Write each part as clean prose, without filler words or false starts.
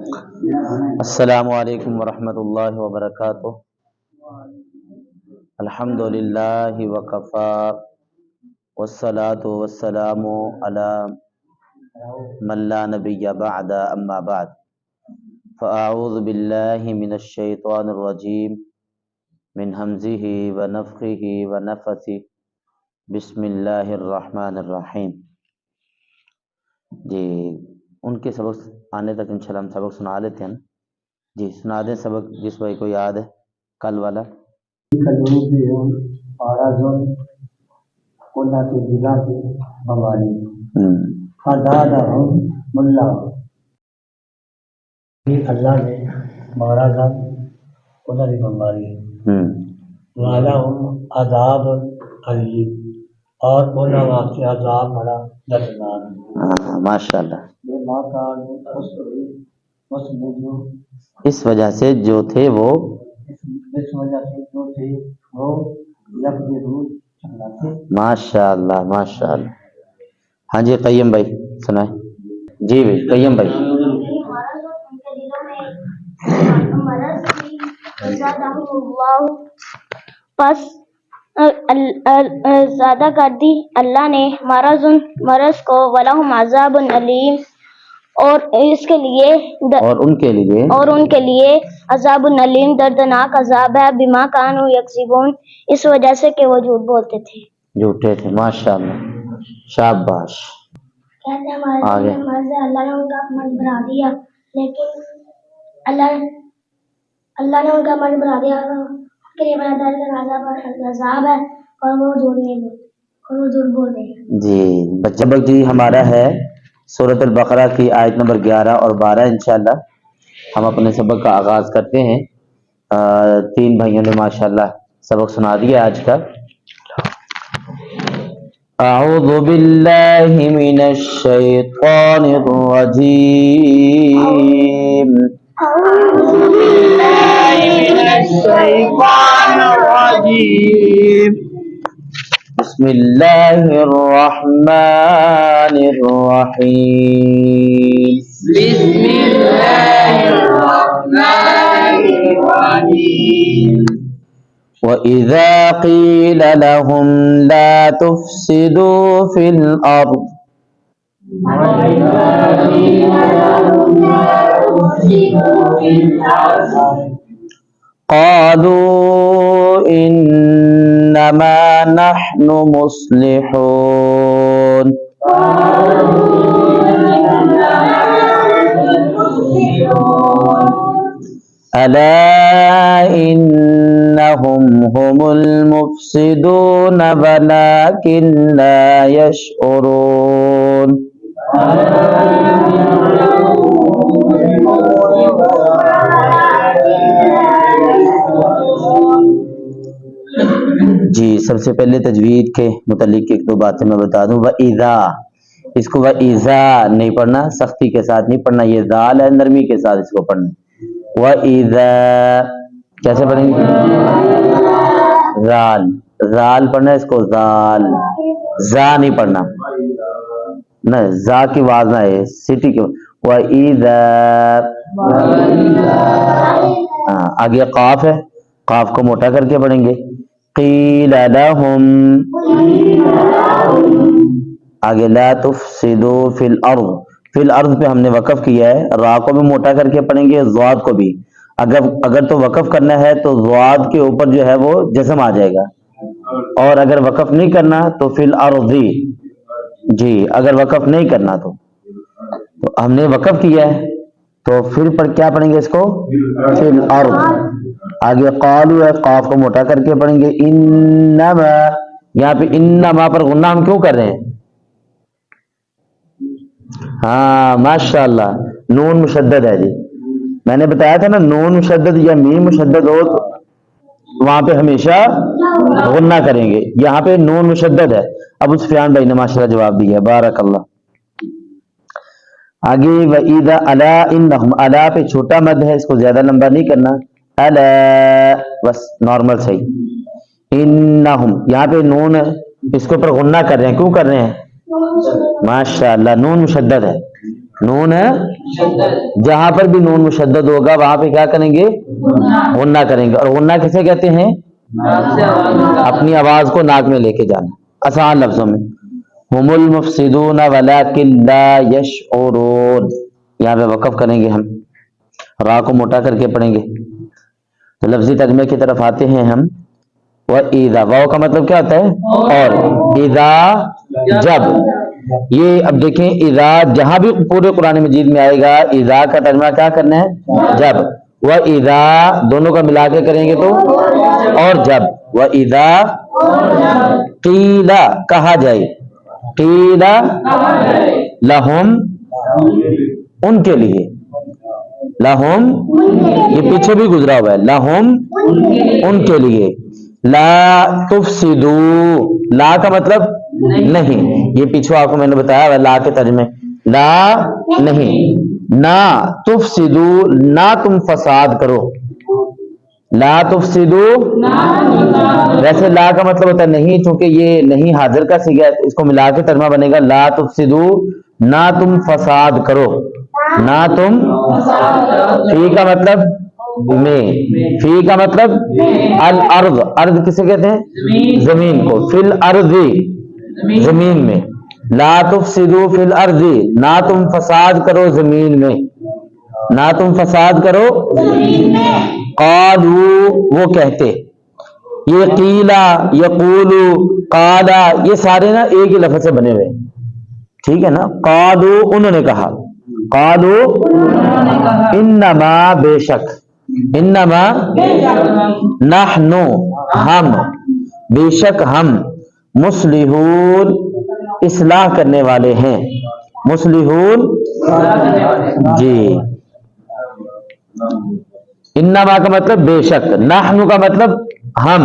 السلام علیکم ورحمۃ اللہ وبرکاتہ۔ الحمد للہ وکفا والصلاة والسلام علی من لا نبی بعد اما بعد فاعوذ باللہ من الشیطان الرجیم من حمزہ ونفخہ ونفثہ بسم اللہ الرحمن الرحیم۔ جی ان کے سبق آنے تک انشاءاللہ ہم سبق سنا لیتے ہیں نا۔ جی سنا دیں سبق جس بھائی کو یاد ہے کل والا۔ اللہ نے مارا تھا انہوں نے بمباری وَلَهُمْ عَذَابٌ عَلِيمٌ اور انہوں واسطے عذاب بڑا دردناک۔ ماشاءاللہ۔ بما كانوا اس وجہ سے جو تھے وہ اس وجہ سے جو تھے وہ یکفرون چلاتے۔ ماشاءاللہ ماشاءاللہ۔ ہاں جی قیم بھائی سنائیں۔ جی بھائی قیم بھائی۔ پس زیادہ کر دی اللہ نے مرض کو وَلَهُمْ عَذَابٌ علیم اور ان کے لیے عذاب علیم دردناک عذاب ہے بما کانوا یکذبون اس وجہ سے کہ وہ جھوٹ بولتے تھے، جھوٹے تھے۔ ماشاءاللہ شاباش۔ کہتے ہیں ہمارے اللہ نے ان کا مرض بنا دیا، لیکن اللہ نے ان کا مرض بنا دیا کہ یہ بڑا دردناک عذاب ہے اور وہ جھوٹ بول رہے ہیں۔ جی سبق جی ہمارا ہے سورۃ البقرہ کی آیت نمبر 11 اور 12۔ انشاءاللہ ہم اپنے سبق کا آغاز کرتے ہیں۔ تین بھائیوں نے ماشاءاللہ سبق سنا دیا آج کا۔ اعوذ باللہ من الشیطان الرجیم اعوذ باللہ من الشیطان الرجیم بسم اللہ الرحمن الرحیم بسم اللہ الرحمن الرحیم وَإِذَا قِيلَ لَهُمْ لَا تُفْسِدُوا فِي الْأَرْضِ قَالُوا إِنَّمَا نَحْنُ مُصْلِحُونَ أَلَا إِنَّهُمْ هُمُ الْمُفْسِدُونَ وَلَكِنْ لَا يَشْعُرُونَ۔ جی سب سے پہلے تجوید کے متعلق ایک دو باتیں میں بتا دوں۔ وَإِذَا اس کو وَإِذَا نہیں پڑھنا، سختی کے ساتھ نہیں پڑھنا، یہ ذال ہے، نرمی کے ساتھ اس کو پڑھنا۔ وَإِذَا کیسے پڑھیں گے؟ ذال پڑھنا ہے اس کو، ذال زا نہیں پڑھنا، نہ زا کی آواز نہ ہے، سٹی کی۔ وَإِذَا آگے قاف ہے، قاف کو موٹا کر کے پڑھیں گے۔ قِيلَ لَهُمْ آگے لا تفسدوا فی الارض، فی الارض پہ ہم نے وقف کیا ہے، را کو بھی موٹا کر کے پڑھیں گے، ضاد کو بھی۔ اگر تو وقف کرنا ہے تو ضاد کے اوپر جو ہے وہ جزم آ جائے گا، اور اگر وقف نہیں کرنا تو فی الارض۔ جی اگر وقف نہیں کرنا تو ہم نے وقف کیا ہے تو پھر پر کیا پڑھیں گے اس کو؟ فی الارض۔ آگے قالوا ہے، قاف کو موٹا کر کے پڑھیں گے۔ انما یہاں پہ انما پر غنہ ہم کیوں کر رہے ہیں؟ ہاں ماشاءاللہ نون مشدد ہے جی، میں نے بتایا تھا نا نون مشدد یا میم مشدد ہو تو وہاں پہ ہمیشہ غنہ کریں گے، یہاں پہ نون مشدد ہے۔ ابو سفیان بھائی نے ماشاءاللہ جواب دیا، بارک اللہ۔ آگے وَإِذَا أَلَا إِنَّهُمْ، الا پہ چھوٹا مد ہے، اس کو زیادہ لمبا نہیں کرنا، الا بس نارمل صحیح۔ انہم یہاں پہ نون ہے، اس کے اوپر غنہ کر رہے ہیں، کیوں کر رہے ہیں؟ ماشاءاللہ نون مشدد ہے، نون ہے جہاں پر بھی نون مشدد ہوگا وہاں پہ کیا کریں گے؟ غنہ کریں گے. اور غنہ کسے کہتے ہیں؟ اپنی آواز کو ناک میں لے کے جانا. آسان لفظوں میں ہم المفسدون ولکن لا یشعرون. یہاں پہ وقف کریں گے ہم, را کو موٹا کر کے پڑھیں گے. تو لفظی ترجمے کی طرف آتے ہیں ہم. وَإِذَا, واو کا مطلب کیا ہوتا ہے؟ اور. اذا جب. یہ اب دیکھیں اذا جہاں بھی پورے قرآن مجید میں آئے گا اذا کا ترجمہ کیا کرنا ہے؟ جب. وَإِذَا دونوں کا ملا کے کریں گے تو اور جب. وَإِذَا قِيلَ کہا جائے. قِيلَ لَهُمْ ان کے لیے. لہم یہ پیچھے بھی گزرا ہوا ہے. لہم ان کے لیے. لا تفسدو, لا کا مطلب نہیں, یہ پیچھے آپ کو میں نے بتایا ہے لا کے ترجمے. لا نہیں, نا تفسدو نہ تم فساد کرو. لا تفسدو ویسے لا کا مطلب ہوتا ہے نہیں, چونکہ یہ نہیں حاضر کا صیغہ ہے اس کو ملا کے ترجمہ بنے گا لا تفسدو نہ تم فساد کرو. نہ تم, فی کا مطلب میں, فی کا مطلب الارض, ارض کسے کہتے ہیں؟ زمین کو. فی الارض زمین میں. لا تفسدو فی الارض نہ تم فساد کرو زمین میں. نہ تم فساد کرو. قالو وہ کہتے. یہ قیلا یقولو قالا یہ سارے نا ایک ہی لفظ سے بنے ہوئے, ٹھیک ہے نا. قالو انہوں نے کہا. قالو انما بے شک. انما نحنو ہم, بے شک ہم. مصلحون اصلاح کرنے والے ہیں. مصلحون جی. انما کا مطلب بے شک, نحنو کا مطلب ہم.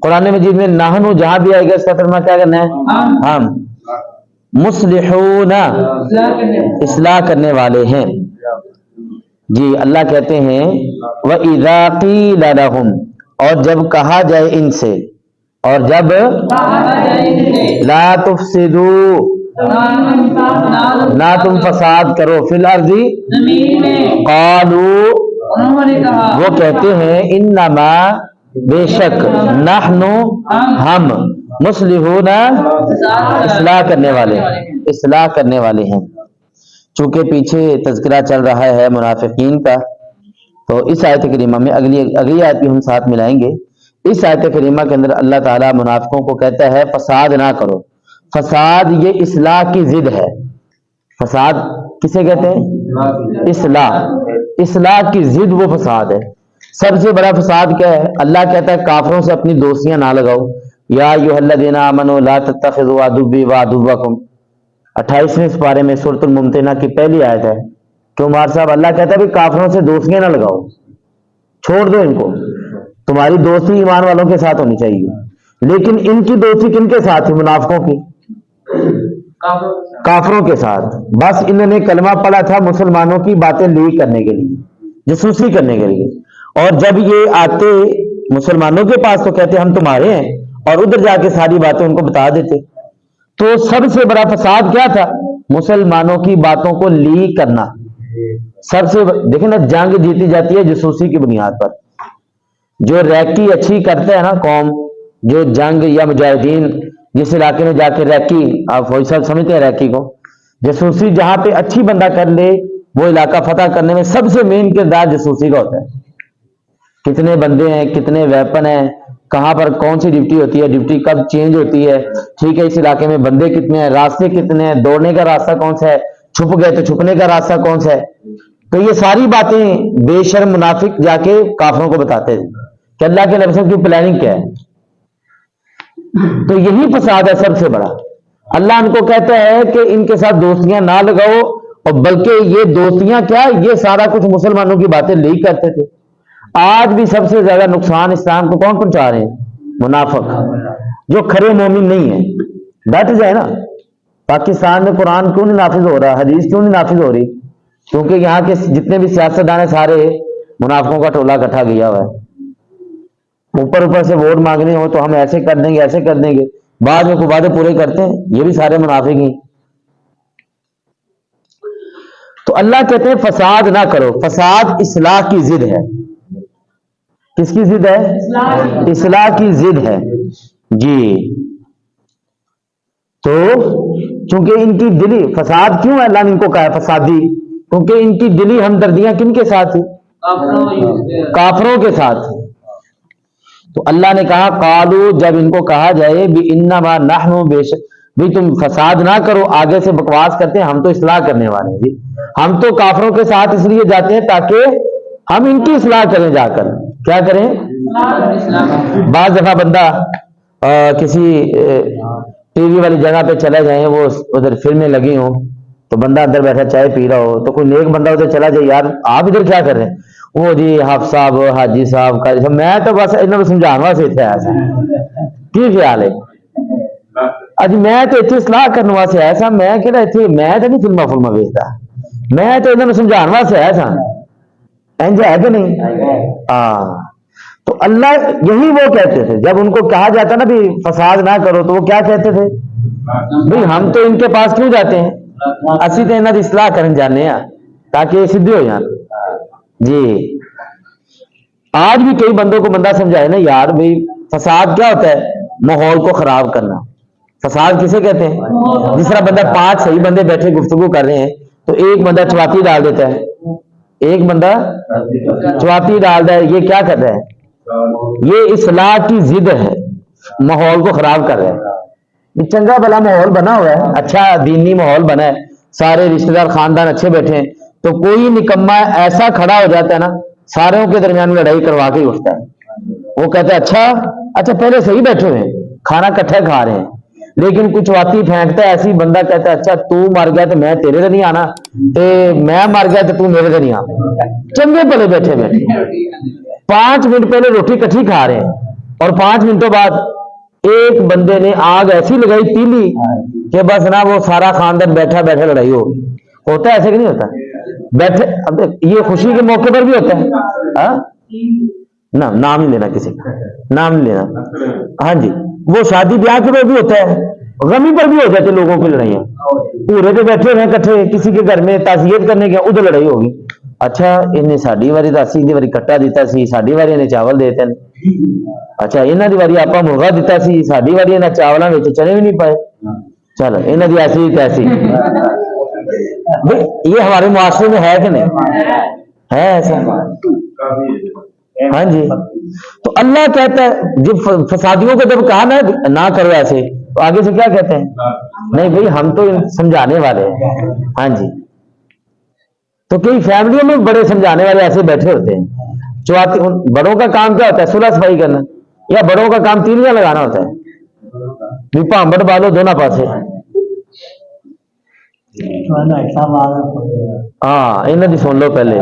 قرآن مجید میں نحنو جہاں بھی آئے گا اس کا ترجمہ کیا کرنا ہے؟ ہم. مصلحون اصلاح کرنے والے ہیں. جی اللہ کہتے ہیں وَإِذَا قِيلَ لَهُمْ اور جب کہا جائے ان سے, اور جب لا تفسدوا نہ تم فساد کرو فی الارض قالوا وہ کہتے ہیں انما بے شک نحنو ہم مصلحون اصلاح کرنے والے, اصلاح کرنے والے ہیں. چونکہ پیچھے تذکرہ چل رہا ہے منافقین کا تو اس آیت کریمہ میں اگلی آیت بھی ہم ساتھ ملائیں گے. اس آیت کریمہ کے اندر اللہ تعالیٰ منافقوں کو کہتا ہے فساد نہ کرو. فساد یہ اصلاح کی ضد ہے. فساد کسے کہتے ہیں؟ اصلاح. اصلاح کی ضد وہ فساد ہے. سب سے بڑا فساد کیا ہے؟ اللہ کہتا ہے کافروں سے اپنی دوستیاں نہ لگاؤ. یا ایھا الذین آمنوا لا تتخذوا عدوی وعدوکم 28ویں سپارے میں سورۃ الممتحنہ کی پہلی آیت ہے کہ عمر صاحب اللہ کہتا ہے کہ کافروں سے دوستیاں نہ لگاؤ, چھوڑ دو ان کو. تمہاری دوستی ایمان والوں کے ساتھ ہونی چاہیے, لیکن ان کی دوستی کن کے ساتھ ہے؟ منافقوں کی, کافروں کے ساتھ. بس انہوں نے کلمہ پڑھا تھا مسلمانوں کی باتیں لیک کرنے کے لیے, جاسوسی کرنے کے لیے, اور جب یہ آتے مسلمانوں کے پاس تو کہتے ہم تمہارے ہیں, اور ادھر جا کے ساری باتیں ان کو بتا دیتے. تو سب سے بڑا فساد کیا تھا؟ مسلمانوں کی باتوں کو لیک کرنا. سب سے دیکھیں نا جنگ جیتی جاتی ہے جاسوسی کی بنیاد پر. جو ریکی اچھی کرتا ہے نا قوم, جو جنگ یا مجاہدین جس علاقے میں جا کے ریکی, آپ فوج صاحب سمجھتے ہیں ریکی کو, جاسوسی جہاں پہ اچھی بندہ کر لے وہ علاقہ فتح کرنے میں سب سے مین کردار جاسوسی کا ہوتا ہے. کتنے بندے ہیں, کتنے ویپن ہیں, کہاں پر کون سی ڈیوٹی ہوتی ہے, ڈیوٹی کب چینج ہوتی ہے, ٹھیک ہے, اس علاقے میں بندے کتنے ہیں, راستے کتنے ہیں, دوڑنے کا راستہ کون سا ہے, چھپ گئے تو چھپنے کا راستہ کون سا ہے. تو یہ ساری باتیں بے شرم منافق جا کے کافروں کو بتاتے ہیں کہ اللہ کے نبی کی پلاننگ کیا ہے. تو یہی فساد ہے سب سے بڑا. اللہ ان کو کہتا ہے کہ ان کے ساتھ دوستیاں نہ لگاؤ, اور بلکہ یہ دوستیاں کیا, یہ سارا کچھ مسلمانوں کی باتیں لیک کرتے تھے. آج بھی سب سے زیادہ نقصان اسلام کو کون پہنچا رہے ہیں؟ منافق, جو کھرے مومن نہیں ہیں. ڈٹ جائے نا, پاکستان میں قرآن کیوں نہیں نافذ ہو رہا, حدیث کیوں نہیں نافذ ہو رہی؟ کیونکہ یہاں کے جتنے بھی سیاستدان ہیں سارے منافقوں کا ٹولہ اکٹھا کیا ہوا ہے. اوپر سے ووٹ مانگنے ہو تو ہم ایسے کر دیں گے, ایسے کر دیں گے, بعد میں وعدے پورے کرتے ہیں. یہ بھی سارے منافق ہیں. تو اللہ کہتے ہیں فساد نہ کرو. فساد اصلاح کی ضد ہے. کس کی ضد ہے؟ اصلاح کی ضد ہے جی. تو چونکہ ان کی دلی فساد کیوں ہے اللہ نے ان کو کہا ہے فسادی؟ کیونکہ ان کی دلی ہمدردیاں کن کے ساتھ تھی؟ کافروں کے ساتھ. تو اللہ نے کہا قالو، جب ان کو کہا جائے بھی انما نحن، بے شک بھی تم فساد نہ کرو، آگے سے بکواس کرتے ہیں ہم تو اصلاح کرنے والے ہیں جی. ہم تو کافروں کے ساتھ اس لیے جاتے ہیں تاکہ ہم ان کی اصلاح کریں. جا کر کیا کریں؟ بعض دفعہ بندہ کسی ٹی وی والی جگہ پہ چلا جائیں، وہ ادھر فلمیں لگی ہوں تو بندہ اندر بیٹھا چائے پی رہا ہو، تو کوئی نیک بندہ ادھر چلا جائے، یار آپ ادھر کیا کر رہے ہیں؟ وہ جی حافظ صاحب، حاجی صاحب، قاری صاحب، میں تو بس انہوں نے سمجھانا سے اتنے آیا سا. کی خیال ہے؟ اج میں تو اتنے اصلاح کرنے واسطے آیا سا. میں کہڑا اتنے، میں تو نہیں فلما فلما ویچتا، میں تو انہوں نے سمجھانے واسطے آیا سا. انج ہے کہ نہیں؟ ہاں. تو اللہ یہی وہ کہتے تھے جب ان کو کہا جاتا نا بھی فساد نہ کرو، تو وہ کیا کہتے تھے؟ بھئی ہم تو ان کے پاس کیوں جاتے ہیں؟ اسی تو انہوں کی اصلاح کرنے جانے ہیں تاکہ یہ سیدھے ہو جان جی. آج بھی کئی بندوں کو بندہ سمجھائے نا یار بھئی فساد کیا ہوتا ہے؟ ماحول کو خراب کرنا. فساد کسے کہتے ہیں؟ جس طرح بندہ 5 صحیح بندے بیٹھے گفتگو کر رہے ہیں تو ایک بندہ چواتی ڈال دیتا ہے، ایک بندہ چواتی ڈال رہا ہے، یہ کیا کر رہا ہے؟ یہ اصلاح کی ضد ہے، ماحول کو خراب کر رہا ہے. چنگا بھلا ماحول بنا ہوا ہے، اچھا دینی ماحول بنا ہے، سارے رشتہ دار خاندان اچھے بیٹھے ہیں، تو کوئی نکما ایسا کھڑا ہو جاتا ہے نا، ساروں کے درمیان لڑائی کروا کے ہی اٹھتا ہے. وہ کہتا ہے اچھا پہلے صحیح بیٹھے ہوئے ہیں، کھانا کٹھے کھا رہے ہیں، لیکن کچھ واتی پھینکتا ہے ایسی، بندہ کہتا ہے اچھا تو مر گیا تو میں تیرے سے نہیں آنا، تے میں مر گیا تو میرے سے نہیں آنا. چنگے بھلے بیٹھے 5 منٹ پہلے روٹی کٹھی کھا رہے ہیں اور 5 منٹوں بعد ایک بندے نے آگ ایسی لگائی تیلی کہ بس نا وہ سارا خاندان بیٹھا بیٹھا لڑائی ہوگی. ہوتا ہے ایسے کہ نہیں ہوتا؟ بیٹھے اب یہ خوشی کے موقع پر بھی ہوتا ہے. ہاں نہ نام نہیں لینا، کسی کا نام نہیں لینا. ہاں جی، وہ شادی بیاہ کے پر بھی ہوتا ہے، غمی پر بھی ہو جاتے لوگوں کی لڑائیاں. پورے پہ بیٹھے ہوئے کٹھے کسی کے گھر میں تعزیت کرنے کے، ادھر لڑائی ہوگی. اچھا انہیں ساڈی واری دسی دی واری کٹا دیتا سی، ساڈی واری انہیں چاول دیتے ہیں. اچھا انہاں دی واری آپا مرغا دیتا سی، ساڈی واری انہیں چاولاں وچ چنے بھی نہیں پائے. چلو انہاں دی ایسی تیسی. یہ ہمارے معاشرے میں ہے کہ نہیں ہے ایسا؟ ہاں جی. تو اللہ کہتا ہے جب فسادیوں کو جب کہا نہ کرو ایسے، تو آگے سے کیا کہتے ہیں؟ نہیں بھئی ہم تو سمجھانے والے ہیں. ہاں جی. تو کئی فیملیوں میں بڑے سمجھانے والے ایسے بیٹھے ہوتے ہیں. چواتی بڑوں کا کام کیا ہوتا ہے؟ صلح صفائی کرنا، یا بڑوں کا کام تیلیاں لگانا ہوتا ہے؟ بھی پامبڑ بالو دونوں پاسے. ہاں انہوں دی سن لو پہلے.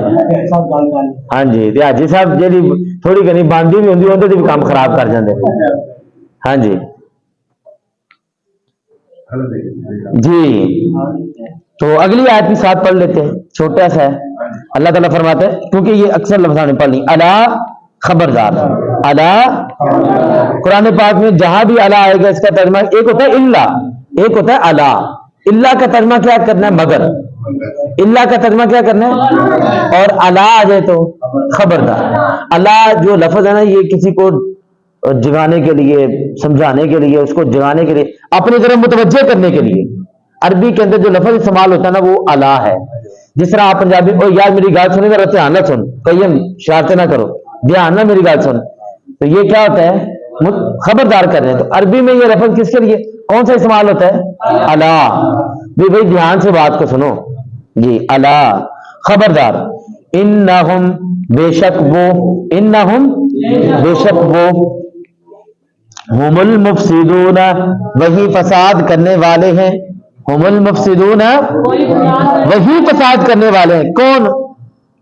ہاں جی حاجی صاحب جی تھوڑی گنی باندھی بھی ہوندی اندر بھی کام خراب کر جاندے. ہاں جی جی. تو اگلی آیت بھی ساتھ پڑھ لیتے ہیں، چھوٹا سا ہے. اللہ تعالیٰ فرماتے ہیں، کیونکہ یہ اکثر لفظوں نے پڑھ لی، الا خبردار. الا قرآن پاک میں جہاں بھی الا آئے گا اس کا ترجمہ ایک ہوتا ہے الا، ایک ہوتا ہے الا. اللہ کا ترجمہ کیا کرنا ہے؟ مگر. اللہ کا ترجمہ کیا کرنا ہے؟ اور الا آ جائے تو خبردار. اللہ جو لفظ ہے نا، یہ کسی کو جگانے کے لیے، سمجھانے کے لیے، اس کو جگانے کے لیے، اپنی طرف متوجہ کرنے کے لیے. عربی کے اندر جو لفظ استعمال ہوتا ہے نا وہ الا ہے. جس طرح آپ پنجابی او یار میری گال سنے ذرا دھیان نہ سن، کہیں شرارتیں نہ کرو، دھیان نہ میری گال سن، تو یہ کیا ہوتا ہے؟ خبردار کر رہے ہیں. تو عربی میں یہ لفظ کس کے لیے کون سا استعمال ہوتا ہے؟ الا. بھائی دھیان سے بات کو سنو جی. الا خبردار. انہم بے شک وہ، انہم بے شک وہ، ہم المفسدون وہی فساد کرنے والے ہیں. ہم المفسدون وہی فساد کرنے والے ہیں. کون؟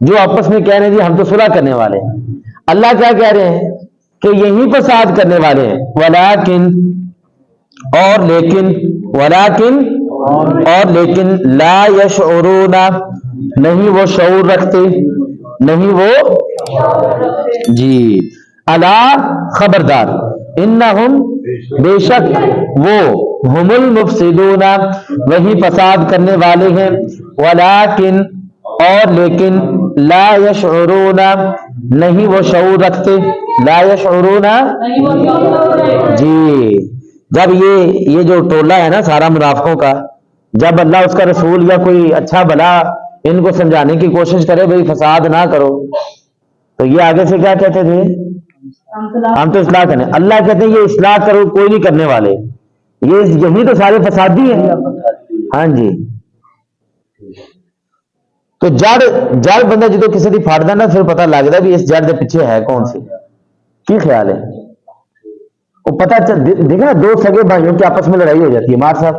جو آپس میں کہہ رہے ہیں جی ہم تو صلح کرنے والے ہیں. اللہ کیا کہہ رہے ہیں؟ کہ یہی فساد کرنے والے ہیں. ولیکن اور لیکن، ولیکن اور لیکن، لا یشعرون نہیں وہ شعور رکھتے، نہیں وہ جی. الا خبردار. انہم بے شک وہ، ہم المفسدون وہی فساد کرنے والے ہیں. ولیکن اور لیکن لا یشعرون نہیں وہ شعور رکھتے، لا یشعرون جی، جب یہ جو ٹولہ ہے نا سارا منافقوں کا، جب اللہ اس کا رسول یا کوئی اچھا بھلا ان کو سمجھانے کی کوشش کرے بھئی فساد نہ کرو، تو یہ آگے سے کیا کہتے تھے؟ ہم تو اصلاح کرنے، اللہ کہتے ہیں یہ اصلاح کرو کوئی نہیں کرنے والے، یہی تو سارے فسادی ہیں۔ ہاں جی، تو جڑ بندہ جدو کسی کی پھاڑتا نا پھر پتہ لگتا بھی اس جڑ کے پیچھے ہے کون سی، کی خیال ہے؟ وہ پتہ دیکھا دو سگے بھائیوں کی آپس میں لڑائی ہو جاتی ہے، مار صاحب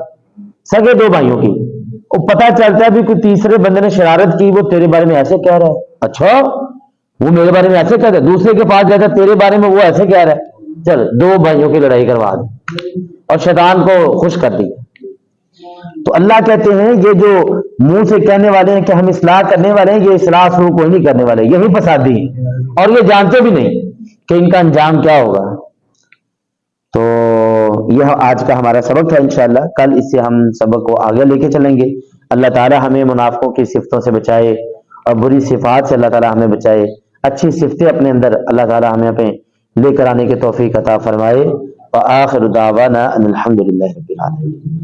سگے دو بھائیوں کی، وہ پتہ چلتا ہے بھی کوئی تیسرے بندے نے شرارت کی، وہ تیرے بارے میں ایسے کہہ رہا ہے، اچھا وہ میرے بارے میں ایسے کہہ رہا ہے، دوسرے کے پاس جاتا ہے تیرے بارے میں وہ ایسے کہہ رہا ہے، چل دو بھائیوں کی لڑائی کروا دے اور شیطان کو خوش کر دیا۔ تو اللہ کہتے ہیں یہ جو منہ سے کہنے والے ہیں کہ ہم اصلاح کرنے والے ہیں، یہ اصلاح شروع کوئی نہیں کرنے والے، یہی فسادی ہیں اور یہ جانتے بھی نہیں کہ ان کا انجام کیا ہوگا۔ تو یہ آج کا ہمارا سبق تھا، انشاءاللہ کل اس سے ہم سبق کو آگے لے کے چلیں گے۔ اللہ تعالی ہمیں منافقوں کی صفتوں سے بچائے اور بری صفات سے اللہ تعالی ہمیں بچائے، اچھی صفتیں اپنے اندر اللہ تعالی ہمیں لے کر آنے کی توفیق عطا فرمائے۔ وآخر دعوانا ان الحمد للہ رب العالمین۔